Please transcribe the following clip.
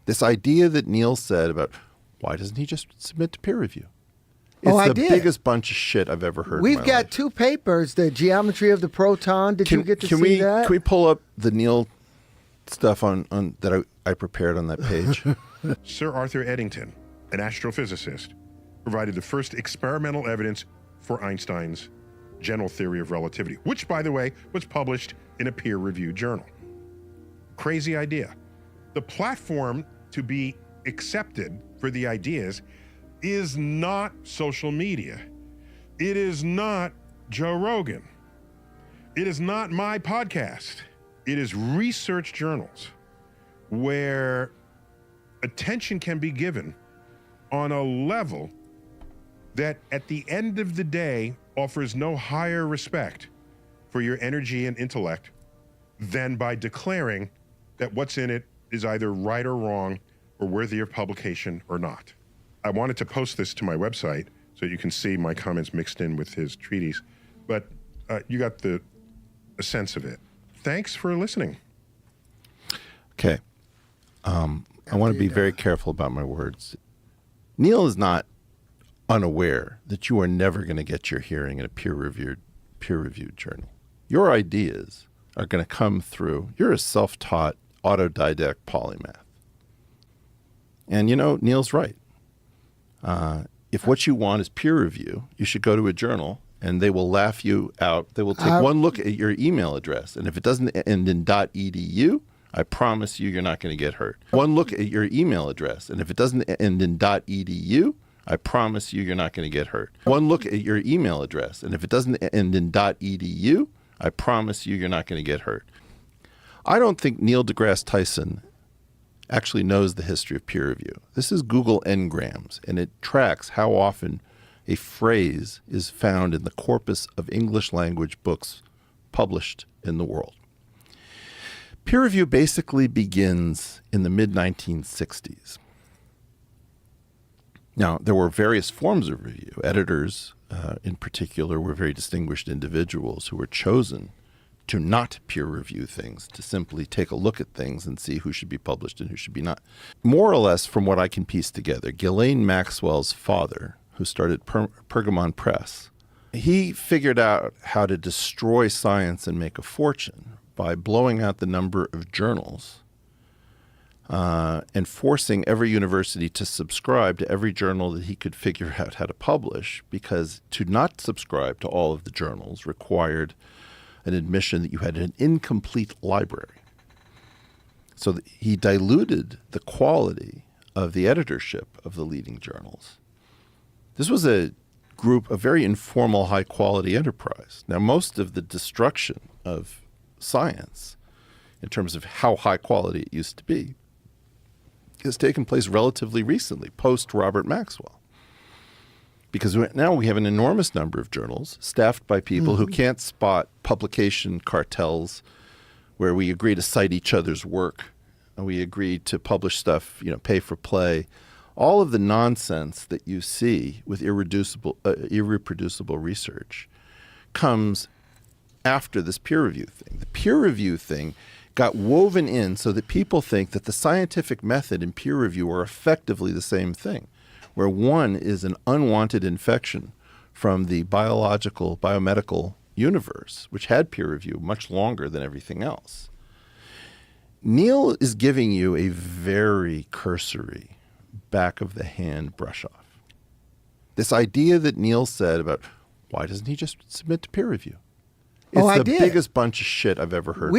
This idea that Neil said about why doesn't he just submit to peer review? It's I the did. biggest bunch of shit I've ever heard. We've in my got life. 2 papers, the geometry of the proton. Did you get to see that? Can we pull up the Neil stuff on that I prepared on that page? Sir Arthur Eddington, an astrophysicist, provided the first experimental evidence for Einstein's general theory of relativity, which, by the way, was published in a peer-reviewed journal. Crazy idea. The platform to be accepted for the ideas is not social media. It is not Joe Rogan. It is not my podcast. It is research journals where attention can be given on a level that at the end of the day offers no higher respect for your energy and intellect than by declaring that what's in it is either right or wrong or worthy of publication or not. I wanted to post this to my website so you can see my comments mixed in with his treatise, but you got a sense of it. Thanks for listening. Okay. I want to be very careful about my words. Neil is not unaware that you are never going to get your hearing in a peer-reviewed journal. Your ideas are going to come through. You're a self-taught, autodidact polymath. And Neil's right. If what you want is peer review, you should go to a journal and they will laugh you out. They will take one look at your email address. And if it doesn't end in .edu, I promise you're not going to get hurt. One look at your email address. And if it doesn't end in .edu, I promise you're not going to get hurt. One look at your email address. And if it doesn't end in .edu, I promise you're not going to get hurt. I don't think Neil deGrasse Tyson actually knows the history of peer review. This is Google Ngrams, and it tracks how often a phrase is found in the corpus of English language books published in the world. Peer review basically begins in the mid-1960s. Now, there were various forms of review. Editors, in particular, were very distinguished individuals who were chosen to not peer review things, to simply take a look at things and see who should be published and who should be not. More or less, from what I can piece together, Ghislaine Maxwell's father, who started Pergamon Press, he figured out how to destroy science and make a fortune by blowing out the number of journals and forcing every university to subscribe to every journal that he could figure out how to publish, because to not subscribe to all of the journals required an admission that you had an incomplete library. So he diluted the quality of the editorship of the leading journals. This was a very informal, high-quality enterprise. Now, most of the destruction of science, in terms of how high quality it used to be, has taken place relatively recently, post-Robert Maxwell. Because now we have an enormous number of journals staffed by people who can't spot publication cartels where we agree to cite each other's work and we agree to publish stuff, pay for play. All of the nonsense that you see with irreproducible research comes after this peer review thing. The peer review thing got woven in so that people think that the scientific method and peer review are effectively the same thing, where one is an unwanted infection from the biomedical universe, which had peer review much longer than everything else. Neil is giving you a very cursory back of the hand brush off. This idea that Neil said about why doesn't he just submit to peer review? It's I the did. biggest bunch of shit I've ever heard.